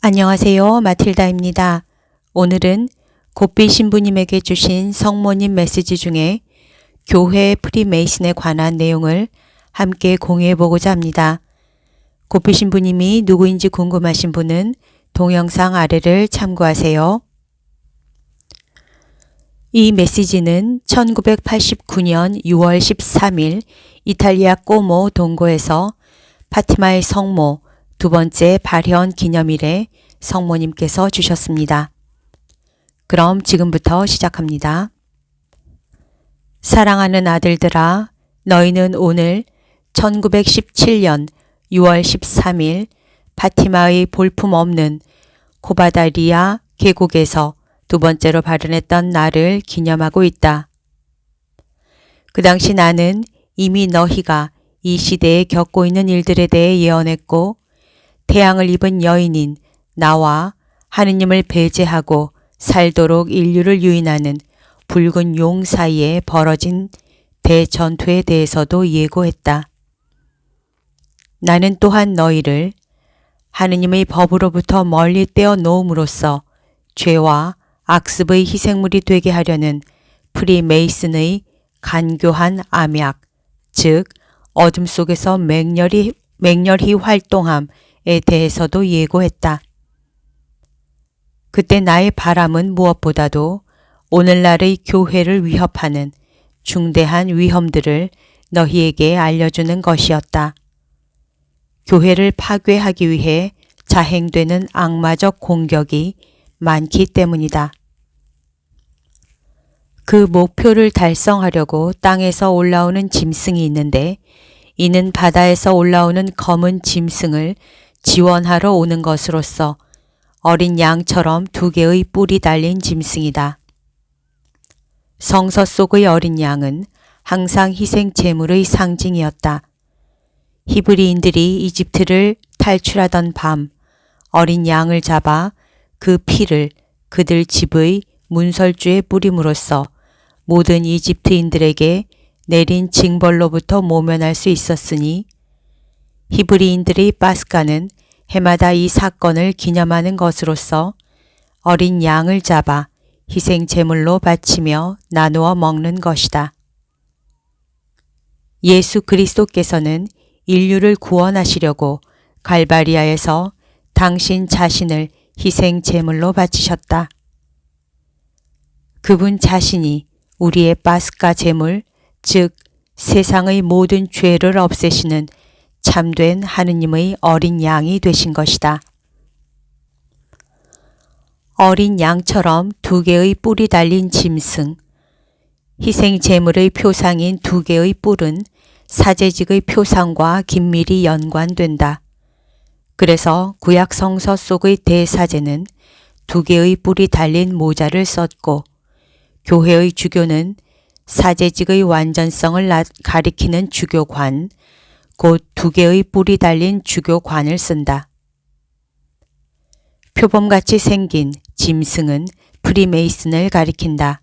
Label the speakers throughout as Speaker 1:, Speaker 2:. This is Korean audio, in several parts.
Speaker 1: 안녕하세요. 마틸다입니다. 오늘은 고삐 신부님에게 주신 성모님 메시지 중에 교회 프리메이슨에 관한 내용을 함께 공유해 보고자 합니다. 고삐 신부님이 누구인지 궁금하신 분은 동영상 아래를 참고하세요. 이 메시지는 1989년 6월 13일 이탈리아 꼬모 동고에서 파티마의 성모 두 번째 발현 기념일에 성모님께서 주셨습니다. 그럼 지금부터 시작합니다. 사랑하는 아들들아, 너희는 오늘 1917년 6월 13일 파티마의 볼품없는 코바다리아 계곡에서 두 번째로 발현했던 날을 기념하고 있다. 그 당시 나는 이미 너희가 이 시대에 겪고 있는 일들에 대해 예언했고 태양을 입은 여인인 나와 하느님을 배제하고 살도록 인류를 유인하는 붉은 용 사이에 벌어진 대전투에 대해서도 예고했다. 나는 또한 너희를 하느님의 법으로부터 멀리 떼어 놓음으로써 죄와 악습의 희생물이 되게 하려는 프리메이슨의 간교한 암약, 즉 어둠 속에서 맹렬히 활동함에 대해서도 예고했다. 그때 나의 바람은 무엇보다도 오늘날의 교회를 위협하는 중대한 위험들을 너희에게 알려주는 것이었다. 교회를 파괴하기 위해 자행되는 악마적 공격이 많기 때문이다. 그 목표를 달성하려고 땅에서 올라오는 짐승이 있는데 이는 바다에서 올라오는 검은 짐승을 지원하러 오는 것으로서 어린 양처럼 두 개의 뿔이 달린 짐승이다. 성서 속의 어린 양은 항상 희생 제물의 상징이었다. 히브리인들이 이집트를 탈출하던 밤 어린 양을 잡아 그 피를 그들 집의 문설주에 뿌림으로써 모든 이집트인들에게 내린 징벌로부터 모면할 수 있었으니 히브리인들의 파스카는 해마다 이 사건을 기념하는 것으로서 어린 양을 잡아 희생 제물로 바치며 나누어 먹는 것이다. 예수 그리스도께서는 인류를 구원하시려고 갈바리아에서 당신 자신을 희생 제물로 바치셨다. 그분 자신이 우리의 파스카 제물, 즉 세상의 모든 죄를 없애시는 참된 하느님의 어린 양이 되신 것이다. 어린 양처럼 두 개의 뿔이 달린 짐승, 희생 제물의 표상인 두 개의 뿔은 사제직의 표상과 긴밀히 연관된다. 그래서 구약 성서 속의 대사제는 두 개의 뿔이 달린 모자를 썼고 교회의 주교는 사제직의 완전성을 가리키는 주교관, 곧 두 개의 뿔이 달린 주교관을 쓴다. 표범같이 생긴 짐승은 프리메이슨을 가리킨다.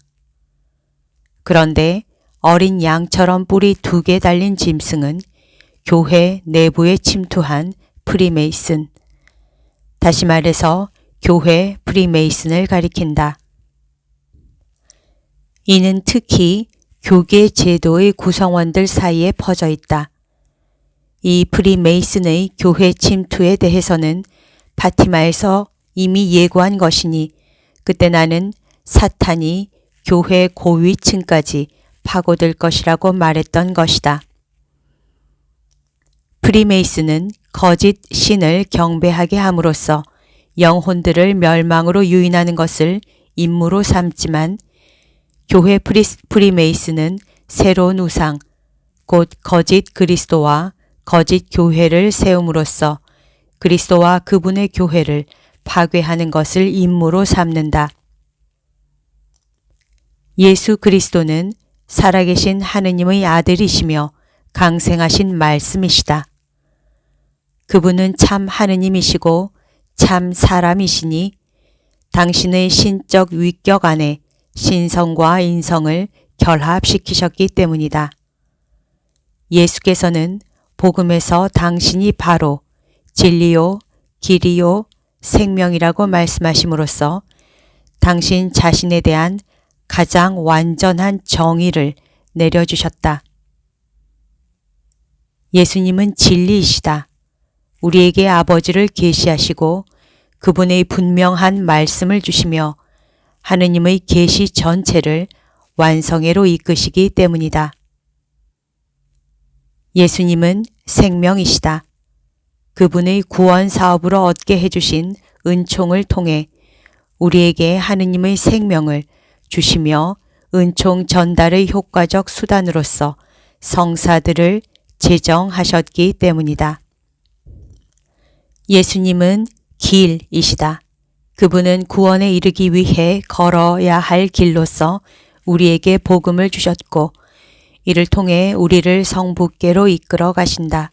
Speaker 1: 그런데 어린 양처럼 뿔이 두 개 달린 짐승은 교회 내부에 침투한 프리메이슨, 다시 말해서 교회 프리메이슨을 가리킨다. 이는 특히 교계 제도의 구성원들 사이에 퍼져 있다. 이 프리메이슨의 교회 침투에 대해서는 파티마에서 이미 예고한 것이니 그때 나는 사탄이 교회 고위층까지 파고들 것이라고 말했던 것이다. 프리메이슨은 거짓 신을 경배하게 함으로써 영혼들을 멸망으로 유인하는 것을 임무로 삼지만 교회 프리메이슨은 새로운 우상, 곧 거짓 그리스도와 거짓 교회를 세움으로써 그리스도와 그분의 교회를 파괴하는 것을 임무로 삼는다. 예수 그리스도는 살아계신 하느님의 아들이시며 강생하신 말씀이시다. 그분은 참 하느님이시고 참 사람이시니 당신의 신적 위격 안에 신성과 인성을 결합시키셨기 때문이다. 예수께서는 복음에서 당신이 바로 진리요, 길이요, 생명이라고 말씀하심으로써 당신 자신에 대한 가장 완전한 정의를 내려주셨다. 예수님은 진리이시다. 우리에게 아버지를 계시하시고 그분의 분명한 말씀을 주시며 하느님의 계시 전체를 완성회로 이끄시기 때문이다. 예수님은 생명이시다. 그분의 구원 사업으로 얻게 해주신 은총을 통해 우리에게 하느님의 생명을 주시며 은총 전달의 효과적 수단으로서 성사들을 제정하셨기 때문이다. 예수님은 길이시다. 그분은 구원에 이르기 위해 걸어야 할 길로서 우리에게 복음을 주셨고 이를 통해 우리를 성부께로 이끌어 가신다.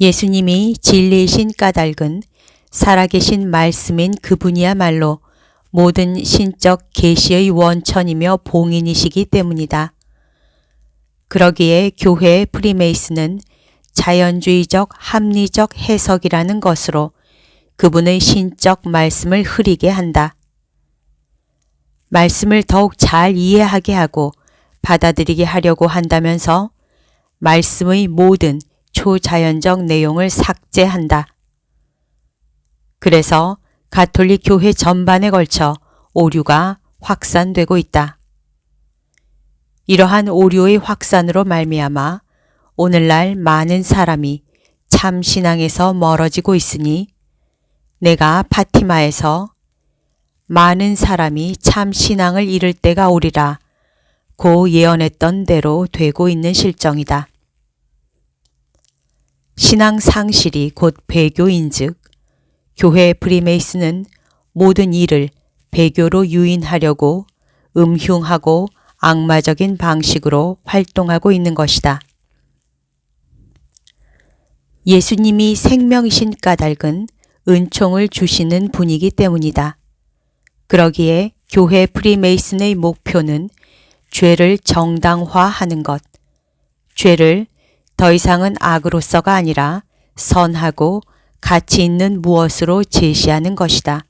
Speaker 1: 예수님이 진리이신 까닭은 살아계신 말씀인 그분이야말로 모든 신적 계시의 원천이며 봉인이시기 때문이다. 그러기에 교회의 프리메이슨은 자연주의적 합리적 해석이라는 것으로 그분의 신적 말씀을 흐리게 한다. 말씀을 더욱 잘 이해하게 하고 받아들이게 하려고 한다면서 말씀의 모든 초자연적 내용을 삭제한다. 그래서 가톨릭 교회 전반에 걸쳐 오류가 확산되고 있다. 이러한 오류의 확산으로 말미암아 오늘날 많은 사람이 참 신앙에서 멀어지고 있으니 내가 파티마에서 많은 사람이 참 신앙을 잃을 때가 오리라 고 예언했던 대로 되고 있는 실정이다. 신앙 상실이 곧 배교인즉 교회 프리메이슨은 모든 일을 배교로 유인하려고 음흉하고 악마적인 방식으로 활동하고 있는 것이다. 예수님이 생명이신 까닭은 은총을 주시는 분이기 때문이다. 그러기에 교회 프리메이슨의 목표는 죄를 정당화하는 것, 죄를 더 이상은 악으로서가 아니라 선하고 가치 있는 무엇으로 제시하는 것이다.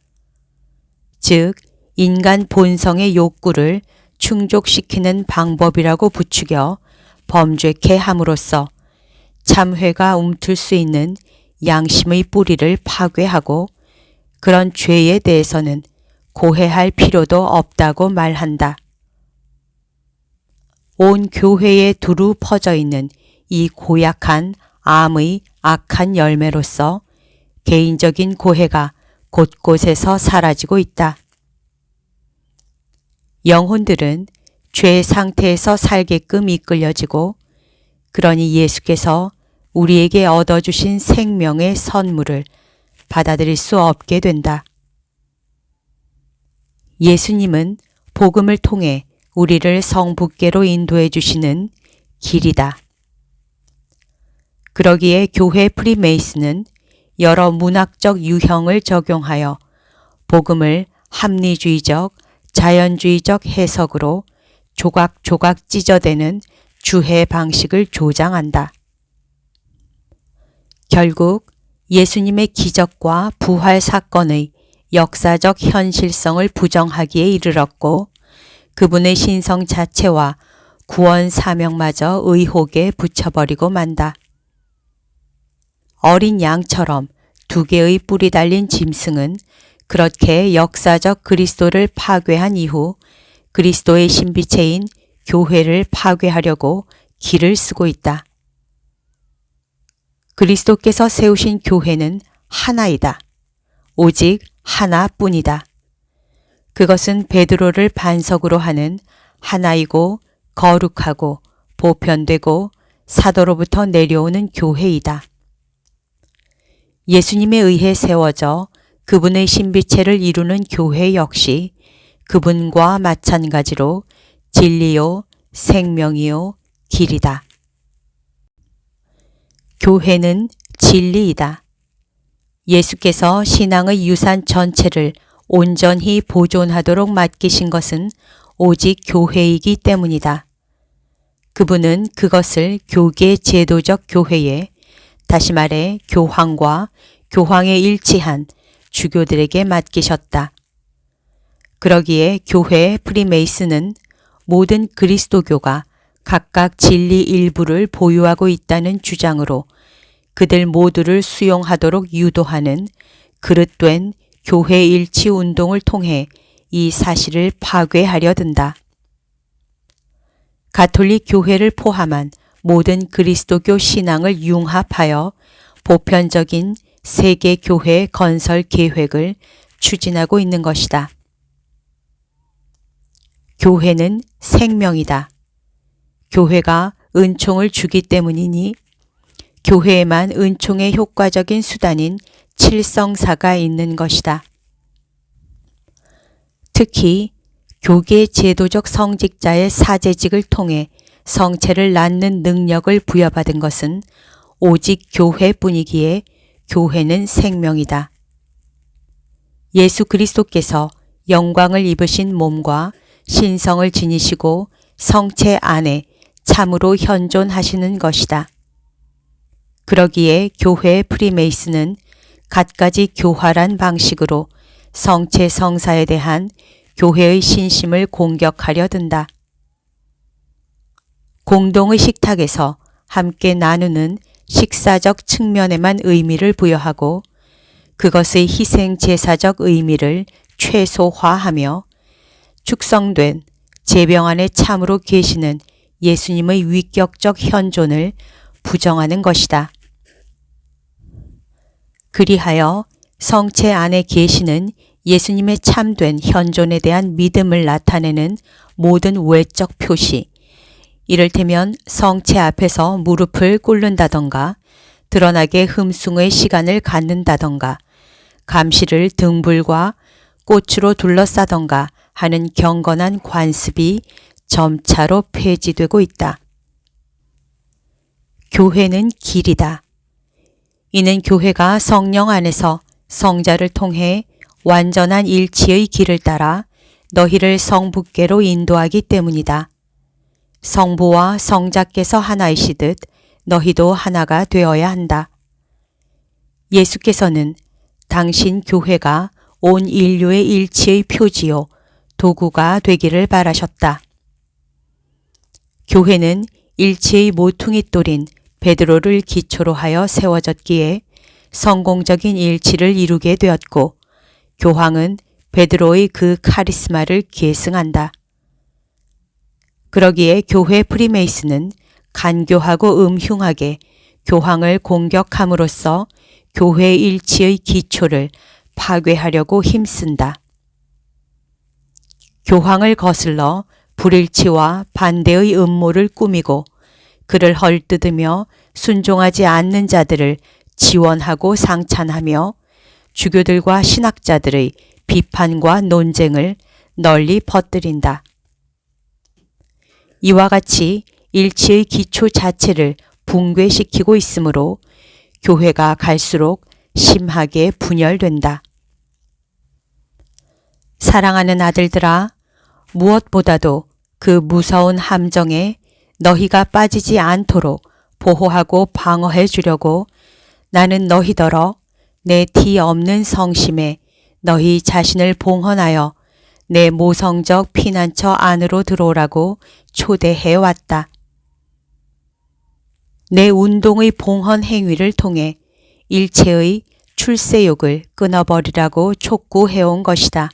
Speaker 1: 즉, 인간 본성의 욕구를 충족시키는 방법이라고 부추겨 범죄케 함으로써 참회가 움틀 수 있는 양심의 뿌리를 파괴하고 그런 죄에 대해서는 고해할 필요도 없다고 말한다. 온 교회에 두루 퍼져 있는 이 고약한 암의 악한 열매로서 개인적인 고해가 곳곳에서 사라지고 있다. 영혼들은 죄 상태에서 살게끔 이끌려지고 그러니 예수께서 우리에게 얻어주신 생명의 선물을 받아들일 수 없게 된다. 예수님은 복음을 통해 우리를 성부께로 인도해 주시는 길이다. 그러기에 교회 프리메이슨은 여러 문학적 유형을 적용하여 복음을 합리주의적, 자연주의적 해석으로 조각조각 찢어대는 주해 방식을 조장한다. 결국 예수님의 기적과 부활 사건의 역사적 현실성을 부정하기에 이르렀고 그분의 신성 자체와 구원 사명마저 의혹에 붙여버리고 만다. 어린 양처럼 두 개의 뿔이 달린 짐승은 그렇게 역사적 그리스도를 파괴한 이후 그리스도의 신비체인 교회를 파괴하려고 길을 쓰고 있다. 그리스도께서 세우신 교회는 하나이다. 오직 하나뿐이다. 그것은 베드로를 반석으로 하는 하나이고 거룩하고 보편되고 사도로부터 내려오는 교회이다. 예수님에 의해 세워져 그분의 신비체를 이루는 교회 역시 그분과 마찬가지로 진리요, 생명이요, 길이다. 교회는 진리이다. 예수께서 신앙의 유산 전체를 온전히 보존하도록 맡기신 것은 오직 교회이기 때문이다. 그분은 그것을 교계 제도적 교회에, 다시 말해 교황과 교황에 일치한 주교들에게 맡기셨다. 그러기에 교회 프리메이슨은 모든 그리스도교가 각각 진리 일부를 보유하고 있다는 주장으로 그들 모두를 수용하도록 유도하는 그릇된 교회 일치 운동을 통해 이 사실을 파괴하려 든다. 가톨릭 교회를 포함한 모든 그리스도교 신앙을 융합하여 보편적인 세계 교회 건설 계획을 추진하고 있는 것이다. 교회는 생명이다. 교회가 은총을 주기 때문이니 교회에만 은총의 효과적인 수단인 칠성사가 있는 것이다. 특히 교계 제도적 성직자의 사제직을 통해 성체를 낳는 능력을 부여받은 것은 오직 교회뿐이기에 교회는 생명이다. 예수 그리스도께서 영광을 입으신 몸과 신성을 지니시고 성체 안에 참으로 현존하시는 것이다. 그러기에 교회 프리메이슨은 갖가지 교활한 방식으로 성체 성사에 대한 교회의 신심을 공격하려 든다. 공동의 식탁에서 함께 나누는 식사적 측면에만 의미를 부여하고 그것의 희생 제사적 의미를 최소화하며 축성된 제병 안에 참으로 계시는 예수님의 위격적 현존을 부정하는 것이다. 그리하여 성체 안에 계시는 예수님의 참된 현존에 대한 믿음을 나타내는 모든 외적 표시, 이를테면 성체 앞에서 무릎을 꿇는다던가 드러나게 흠숭의 시간을 갖는다던가 감시를 등불과 꽃으로 둘러싸던가 하는 경건한 관습이 점차로 폐지되고 있다. 교회는 길이다. 이는 교회가 성령 안에서 성자를 통해 완전한 일치의 길을 따라 너희를 성부께로 인도하기 때문이다. 성부와 성자께서 하나이시듯 너희도 하나가 되어야 한다. 예수께서는 당신 교회가 온 인류의 일치의 표지요 도구가 되기를 바라셨다. 교회는 일치의 모퉁이 돌인 베드로를 기초로 하여 세워졌기에 성공적인 일치를 이루게 되었고 교황은 베드로의 그 카리스마를 계승한다. 그러기에 교회 프리메이슨은 간교하고 음흉하게 교황을 공격함으로써 교회 일치의 기초를 파괴하려고 힘쓴다. 교황을 거슬러 불일치와 반대의 음모를 꾸미고 그를 헐뜯으며 순종하지 않는 자들을 지원하고 상찬하며 주교들과 신학자들의 비판과 논쟁을 널리 퍼뜨린다. 이와 같이 일치의 기초 자체를 붕괴시키고 있으므로 교회가 갈수록 심하게 분열된다. 사랑하는 아들들아, 무엇보다도 그 무서운 함정에 너희가 빠지지 않도록 보호하고 방어해 주려고 나는 너희더러 내 티 없는 성심에 너희 자신을 봉헌하여 내 모성적 피난처 안으로 들어오라고 초대해 왔다. 내 운동의 봉헌 행위를 통해 일체의 출세욕을 끊어버리라고 촉구해온 것이다.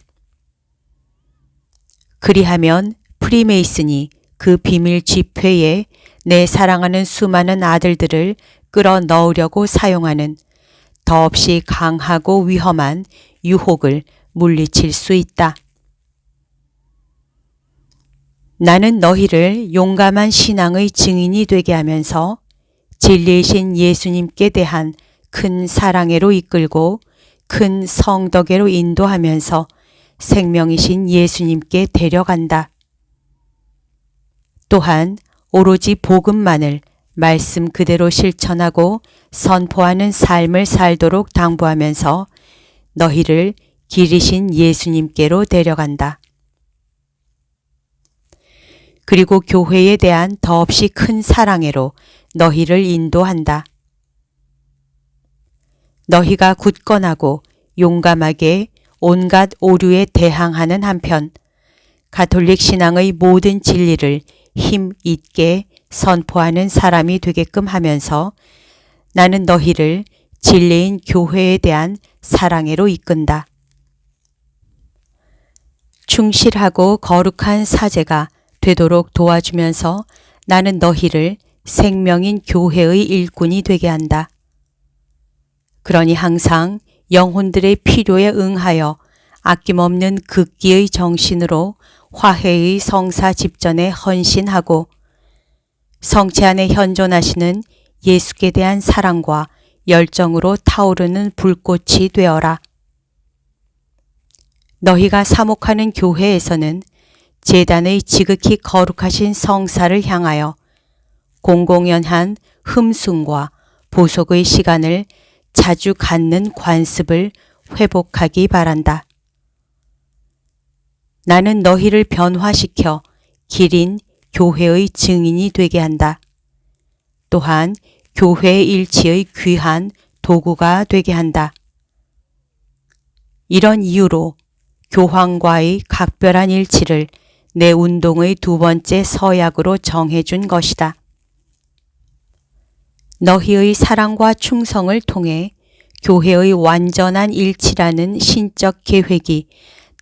Speaker 1: 그리하면 프리메이슨이 그 비밀 집회에 내 사랑하는 수많은 아들들을 끌어 넣으려고 사용하는 더없이 강하고 위험한 유혹을 물리칠 수 있다. 나는 너희를 용감한 신앙의 증인이 되게 하면서 진리이신 예수님께 대한 큰 사랑애로 이끌고 큰 성덕애로 인도하면서 생명이신 예수님께 데려간다. 또한 오로지 복음만을 말씀 그대로 실천하고 선포하는 삶을 살도록 당부하면서 너희를 길이신 예수님께로 데려간다. 그리고 교회에 대한 더없이 큰 사랑애로 너희를 인도한다. 너희가 굳건하고 용감하게 온갖 오류에 대항하는 한편 가톨릭 신앙의 모든 진리를 힘 있게 선포하는 사람이 되게끔 하면서 나는 너희를 진리인 교회에 대한 사랑으로 이끈다. 충실하고 거룩한 사제가 되도록 도와주면서 나는 너희를 생명인 교회의 일꾼이 되게 한다. 그러니 항상 영혼들의 필요에 응하여 아낌없는 극기의 정신으로 화해의 성사 집전에 헌신하고 성체 안에 현존하시는 예수께 대한 사랑과 열정으로 타오르는 불꽃이 되어라. 너희가 사목하는 교회에서는 제단의 지극히 거룩하신 성사를 향하여 공공연한 흠숭과 보속의 시간을 자주 갖는 관습을 회복하기 바란다. 나는 너희를 변화시켜 길인 교회의 증인이 되게 한다. 또한 교회의 일치의 귀한 도구가 되게 한다. 이런 이유로 교황과의 각별한 일치를 내 운동의 두 번째 서약으로 정해준 것이다. 너희의 사랑과 충성을 통해 교회의 완전한 일치라는 신적 계획이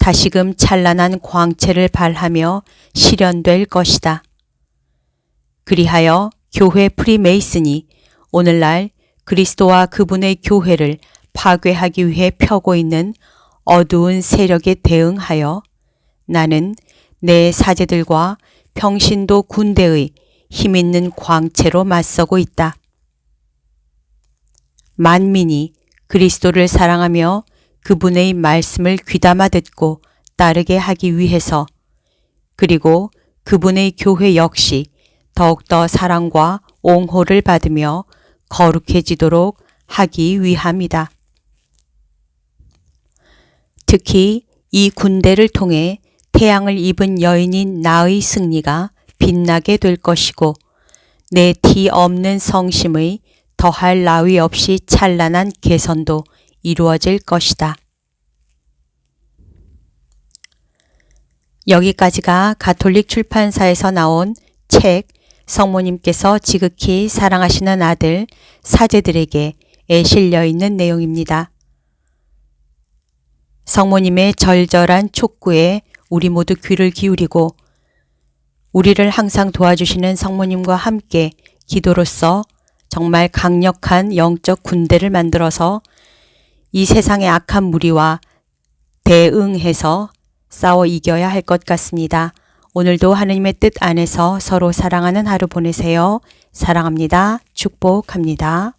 Speaker 1: 다시금 찬란한 광채를 발하며 실현될 것이다. 그리하여 교회 프리메이슨이 오늘날 그리스도와 그분의 교회를 파괴하기 위해 펴고 있는 어두운 세력에 대응하여 나는 내 사제들과 평신도 군대의 힘있는 광채로 맞서고 있다. 만민이 그리스도를 사랑하며 그분의 말씀을 귀담아 듣고 따르게 하기 위해서 그리고 그분의 교회 역시 더욱더 사랑과 옹호를 받으며 거룩해지도록 하기 위함이다. 특히 이 군대를 통해 태양을 입은 여인인 나의 승리가 빛나게 될 것이고 내 티 없는 성심의 더할 나위 없이 찬란한 개선도 이루어질 것이다. 여기까지가 가톨릭 출판사에서 나온 책 성모님께서 지극히 사랑하시는 아들 사제들에게에 실려 있는 내용입니다. 성모님의 절절한 촉구에 우리 모두 귀를 기울이고 우리를 항상 도와주시는 성모님과 함께 기도로써 정말 강력한 영적 군대를 만들어서 이 세상의 악한 무리와 대응해서 싸워 이겨야 할 것 같습니다. 오늘도 하느님의 뜻 안에서 서로 사랑하는 하루 보내세요. 사랑합니다. 축복합니다.